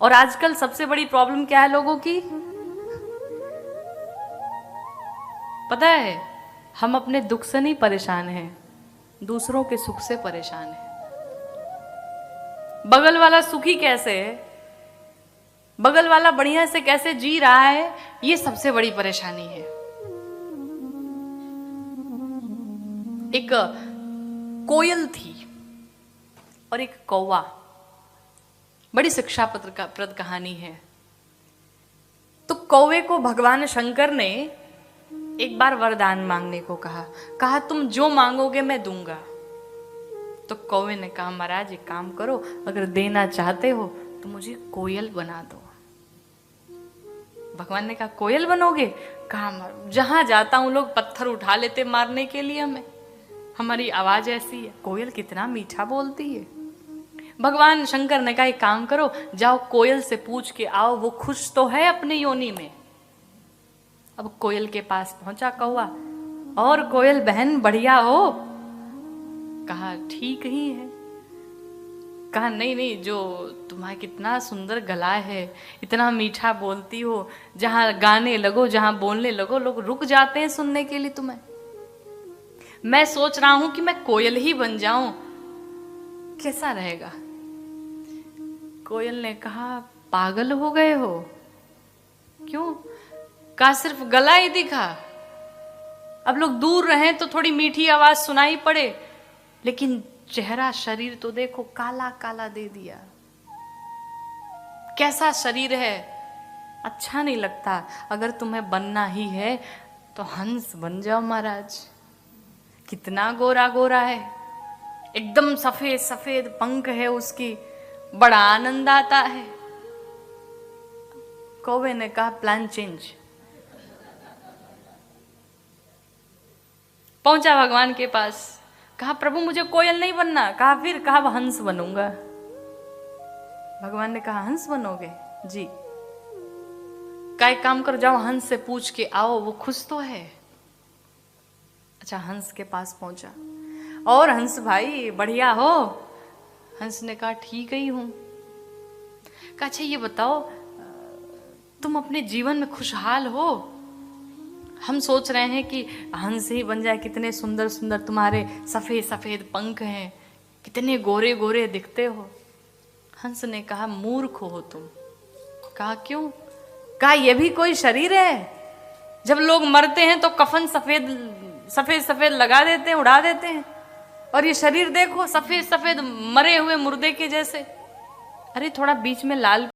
और आजकल सबसे बड़ी प्रॉब्लम क्या है लोगों की, पता है? हम अपने दुख से नहीं परेशान हैं, दूसरों के सुख से परेशान हैं। बगल वाला सुखी कैसे है, बगल वाला बढ़िया से कैसे जी रहा है, ये सबसे बड़ी परेशानी है। एक कोयल थी और एक कौवा, बड़ी शिक्षा प्रद कहानी है। तो कौवे को भगवान शंकर ने एक बार वरदान मांगने को कहा तुम जो मांगोगे मैं दूंगा। तो कौवे ने कहा महाराज एक काम करो, अगर देना चाहते हो तो मुझे कोयल बना दो। भगवान ने कहा कोयल बनोगे? कहा जहां जाता हूं लोग पत्थर उठा लेते मारने के लिए हमें, हमारी आवाज ऐसी है, कोयल कितना मीठा बोलती है। भगवान शंकर ने कहा एक काम करो, जाओ कोयल से पूछ के आओ, वो खुश तो है अपनी योनि में। अब कोयल के पास पहुंचा कौवा, और कोयल बहन बढ़िया हो? कहा ठीक ही है। कहा नहीं नहीं, जो तुम्हारा कितना सुंदर गला है, इतना मीठा बोलती हो, जहां गाने लगो जहां बोलने लगो लोग रुक जाते हैं सुनने के लिए तुम्हें। मैं सोच रहा हूं कि मैं कोयल ही बन जाऊं, कैसा रहेगा? कोयल ने कहा पागल हो गए हो? क्यों? कहा सिर्फ गला ही दिखा, अब लोग दूर रहें तो थोड़ी मीठी आवाज सुनाई पड़े, लेकिन चेहरा शरीर तो देखो काला काला दे दिया। कैसा शरीर है, अच्छा नहीं लगता। अगर तुम्हें बनना ही है तो हंस बन जाओ महाराज। कितना गोरा गोरा है, एकदम सफेद सफेद पंख है उसकी, बड़ा आनंद आता है। कौवे ने कहा प्लान चेंज। पहुंचा भगवान के पास, कहा प्रभु मुझे कोयल नहीं बनना। कहा फिर? कहा हंस बनूंगा। भगवान ने कहा हंस बनोगे? जी। का एक काम करो, जाओ हंस से पूछ के आओ, वो खुश तो है। अच्छा, हंस के पास पहुंचा, और हंस भाई बढ़िया हो? हंस ने कहा ठीक ही हूं। कहा अच्छा ये बताओ, तुम अपने जीवन में खुशहाल हो? हम सोच रहे हैं कि हंस ही बन जाए, कितने सुंदर सुंदर तुम्हारे सफेद सफेद पंख हैं, कितने गोरे गोरे दिखते हो। हंस ने कहा मूर्ख हो तुम। कहा क्यों? कहा ये भी कोई शरीर है? जब लोग मरते हैं तो कफन सफेद सफेद सफेद लगा देते हैं, उड़ा देते हैं, और ये शरीर देखो सफेद सफेद मरे हुए मुर्दे के जैसे। अरे थोड़ा बीच में लाल